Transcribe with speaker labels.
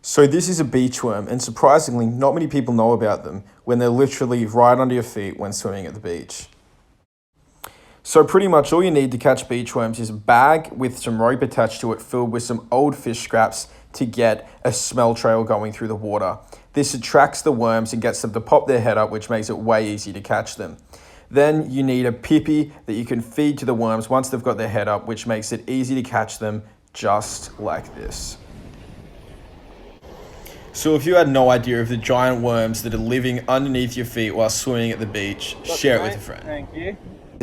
Speaker 1: So this is a beach worm, and surprisingly, not many people know about them when they're literally right under your feet when swimming at the beach. So pretty much all you need to catch beach worms is a bag with some rope attached to it filled with some old fish scraps to get a smell trail going through the water. This attracts the worms and gets them to pop their head up, which makes it way easier to catch them. Then you need a pippy that you can feed to the worms once they've got their head up, which makes it easy to catch them just like this. So if you had no idea of the giant worms that are living underneath your feet while swimming at the beach, share it with a friend.
Speaker 2: Thank you.